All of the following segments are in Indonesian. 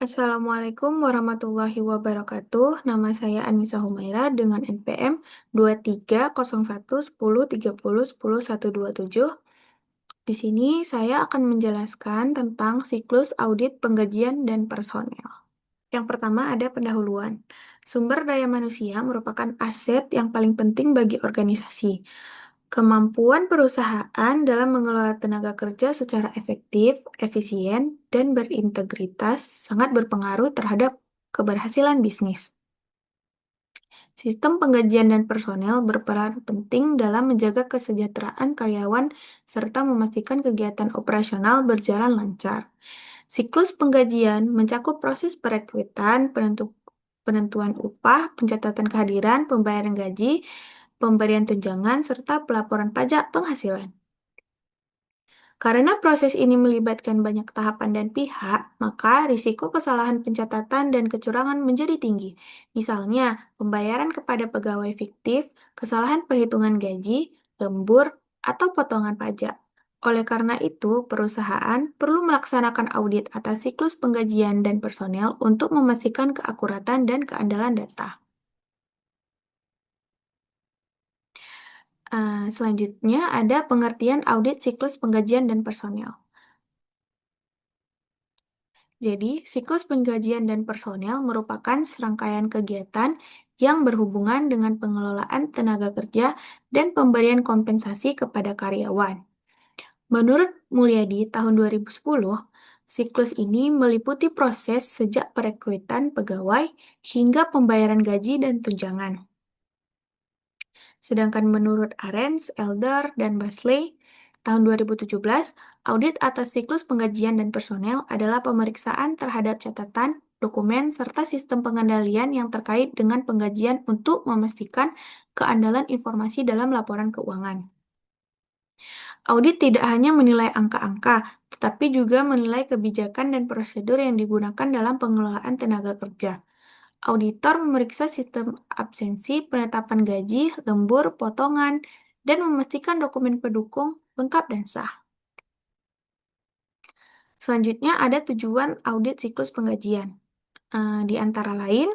Assalamualaikum warahmatullahi wabarakatuh. Nama saya Anissa Humaira dengan NPM 23011030101127. Di sini saya akan menjelaskan tentang siklus audit penggajian dan personel. Yang pertama ada pendahuluan. Sumber daya manusia merupakan aset yang paling penting bagi organisasi. Kemampuan perusahaan dalam mengelola tenaga kerja secara efektif, efisien, dan berintegritas sangat berpengaruh terhadap keberhasilan bisnis. Sistem penggajian dan personel berperan penting dalam menjaga kesejahteraan karyawan serta memastikan kegiatan operasional berjalan lancar. Siklus penggajian mencakup proses perekrutan, penentuan upah, pencatatan kehadiran, pembayaran gaji, pemberian tunjangan, serta pelaporan pajak penghasilan. Karena proses ini melibatkan banyak tahapan dan pihak, maka risiko kesalahan pencatatan dan kecurangan menjadi tinggi. Misalnya, pembayaran kepada pegawai fiktif, kesalahan perhitungan gaji, lembur, atau potongan pajak. Oleh karena itu, perusahaan perlu melaksanakan audit atas siklus penggajian dan personel untuk memastikan keakuratan dan keandalan data. Selanjutnya ada pengertian audit siklus penggajian dan personel. Jadi, siklus penggajian dan personel merupakan serangkaian kegiatan yang berhubungan dengan pengelolaan tenaga kerja dan pemberian kompensasi kepada karyawan. Menurut Mulyadi tahun 2010, siklus ini meliputi proses sejak perekrutan pegawai hingga pembayaran gaji dan tunjangan. Sedangkan menurut Arens, Elder, dan Basley, tahun 2017, audit atas siklus penggajian dan personel adalah pemeriksaan terhadap catatan, dokumen, serta sistem pengendalian yang terkait dengan penggajian untuk memastikan keandalan informasi dalam laporan keuangan. Audit tidak hanya menilai angka-angka, tetapi juga menilai kebijakan dan prosedur yang digunakan dalam pengelolaan tenaga kerja. Auditor memeriksa sistem absensi, penetapan gaji, lembur, potongan, dan memastikan dokumen pendukung lengkap dan sah. Selanjutnya ada tujuan audit siklus penggajian. Di antara lain,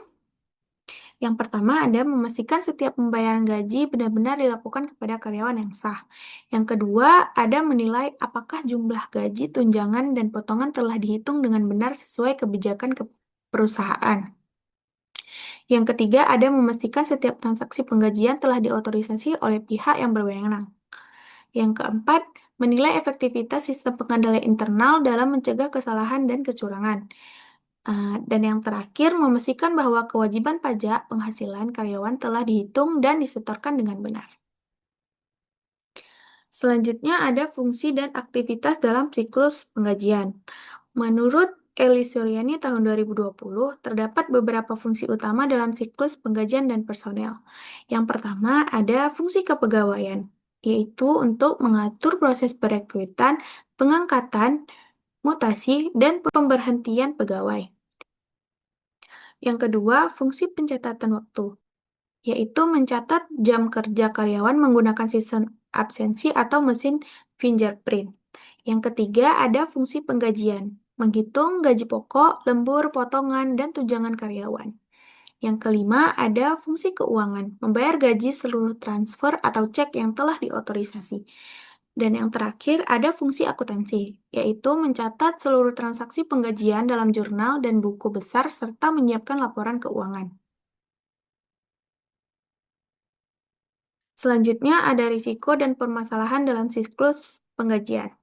yang pertama ada memastikan setiap pembayaran gaji benar-benar dilakukan kepada karyawan yang sah. Yang kedua ada menilai apakah jumlah gaji, tunjangan, dan potongan telah dihitung dengan benar sesuai kebijakan perusahaan. Yang ketiga, ada memastikan setiap transaksi penggajian telah diotorisasi oleh pihak yang berwenang. Yang keempat, menilai efektivitas sistem pengendalian internal dalam mencegah kesalahan dan kecurangan. Dan yang terakhir, memastikan bahwa kewajiban pajak penghasilan karyawan telah dihitung dan disetorkan dengan benar. Selanjutnya ada fungsi dan aktivitas dalam siklus penggajian. Menurut Eli Suryani tahun 2020, terdapat beberapa fungsi utama dalam siklus penggajian dan personel. Yang pertama ada fungsi kepegawaian, yaitu untuk mengatur proses perekrutan, pengangkatan, mutasi, dan pemberhentian pegawai. Yang kedua, fungsi pencatatan waktu, yaitu mencatat jam kerja karyawan menggunakan sistem absensi atau mesin fingerprint. Yang ketiga, ada fungsi penggajian, menghitung gaji pokok, lembur, potongan, dan tunjangan karyawan. Yang kelima, ada fungsi keuangan, membayar gaji seluruh transfer atau cek yang telah diotorisasi. Dan yang terakhir, ada fungsi akuntansi, yaitu mencatat seluruh transaksi penggajian dalam jurnal dan buku besar serta menyiapkan laporan keuangan. Selanjutnya ada risiko dan permasalahan dalam siklus penggajian.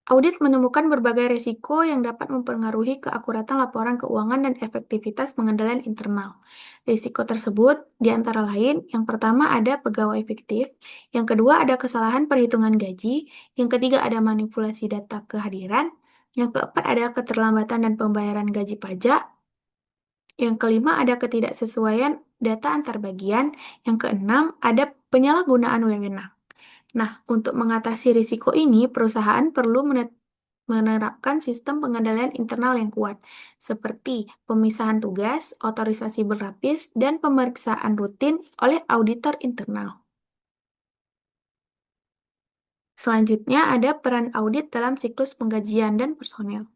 Audit menemukan berbagai risiko yang dapat mempengaruhi keakuratan laporan keuangan dan efektivitas pengendalian internal. Risiko tersebut di antara lain, yang pertama ada pegawai fiktif, yang kedua ada kesalahan perhitungan gaji, yang ketiga ada manipulasi data kehadiran, yang keempat ada keterlambatan dan pembayaran gaji pajak, yang kelima ada ketidaksesuaian data antar bagian, yang keenam ada penyalahgunaan wewenang. Nah, untuk mengatasi risiko ini, perusahaan perlu menerapkan sistem pengendalian internal yang kuat, seperti pemisahan tugas, otorisasi berlapis, dan pemeriksaan rutin oleh auditor internal. Selanjutnya ada peran audit dalam siklus penggajian dan personel.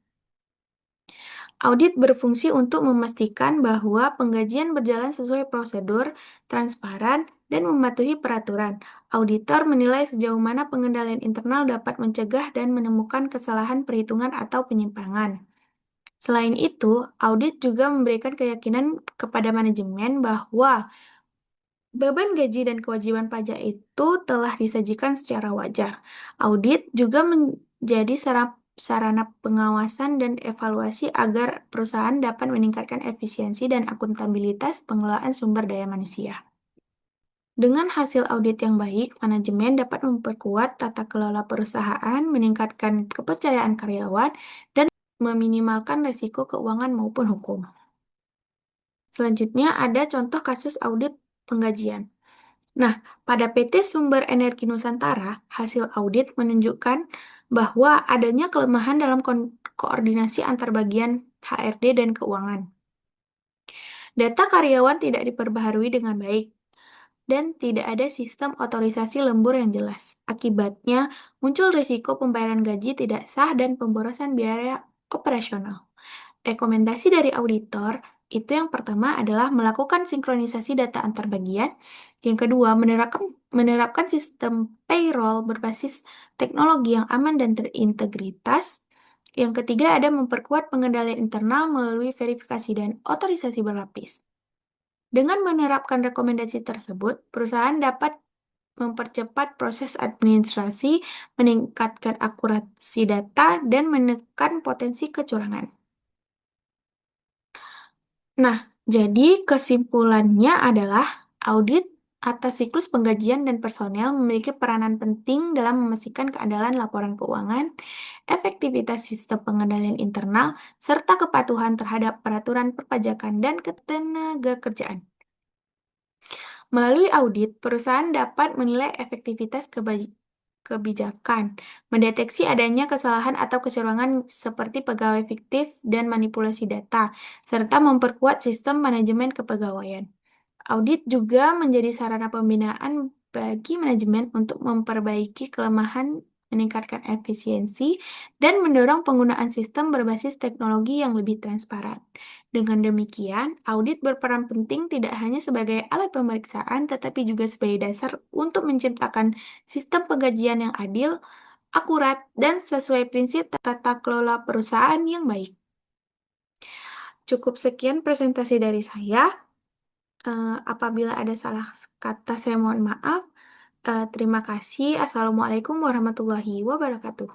Audit berfungsi untuk memastikan bahwa penggajian berjalan sesuai prosedur, transparan, dan mematuhi peraturan. Auditor menilai sejauh mana pengendalian internal dapat mencegah dan menemukan kesalahan perhitungan atau penyimpangan. Selain itu, audit juga memberikan keyakinan kepada manajemen bahwa beban gaji dan kewajiban pajak itu telah disajikan secara wajar. Audit juga menjadi sarana pengawasan dan evaluasi agar perusahaan dapat meningkatkan efisiensi dan akuntabilitas pengelolaan sumber daya manusia. Dengan hasil audit yang baik, manajemen dapat memperkuat tata kelola perusahaan, meningkatkan kepercayaan karyawan, dan meminimalkan risiko keuangan maupun hukum. Selanjutnya ada contoh kasus audit penggajian. Nah, pada PT Sumber Energi Nusantara, hasil audit menunjukkan bahwa adanya kelemahan dalam koordinasi antar bagian HRD dan keuangan. Data karyawan tidak diperbaharui dengan baik, dan tidak ada sistem otorisasi lembur yang jelas. Akibatnya, muncul risiko pembayaran gaji tidak sah dan pemborosan biaya operasional. Rekomendasi dari auditor itu yang pertama adalah melakukan sinkronisasi data antar bagian. Yang kedua, menerapkan sistem payroll berbasis teknologi yang aman dan terintegritas. Yang ketiga, ada memperkuat pengendalian internal melalui verifikasi dan otorisasi berlapis. Dengan menerapkan rekomendasi tersebut, perusahaan dapat mempercepat proses administrasi, meningkatkan akurasi data, dan menekan potensi kecurangan. Nah, jadi kesimpulannya adalah audit atas siklus penggajian dan personel memiliki peranan penting dalam memastikan keandalan laporan keuangan, efektivitas sistem pengendalian internal, serta kepatuhan terhadap peraturan perpajakan dan ketenagakerjaan. Melalui audit, perusahaan dapat menilai efektivitas kebijakan, mendeteksi adanya kesalahan atau kecurangan seperti pegawai fiktif dan manipulasi data, serta memperkuat sistem manajemen kepegawaian. Audit juga menjadi sarana pembinaan bagi manajemen untuk memperbaiki kelemahan, meningkatkan efisiensi, dan mendorong penggunaan sistem berbasis teknologi yang lebih transparan. Dengan demikian, audit berperan penting tidak hanya sebagai alat pemeriksaan, tetapi juga sebagai dasar untuk menciptakan sistem penggajian yang adil, akurat, dan sesuai prinsip tata kelola perusahaan yang baik. Cukup sekian presentasi dari saya. Apabila ada salah kata, saya mohon maaf. Terima kasih. Assalamualaikum warahmatullahi wabarakatuh.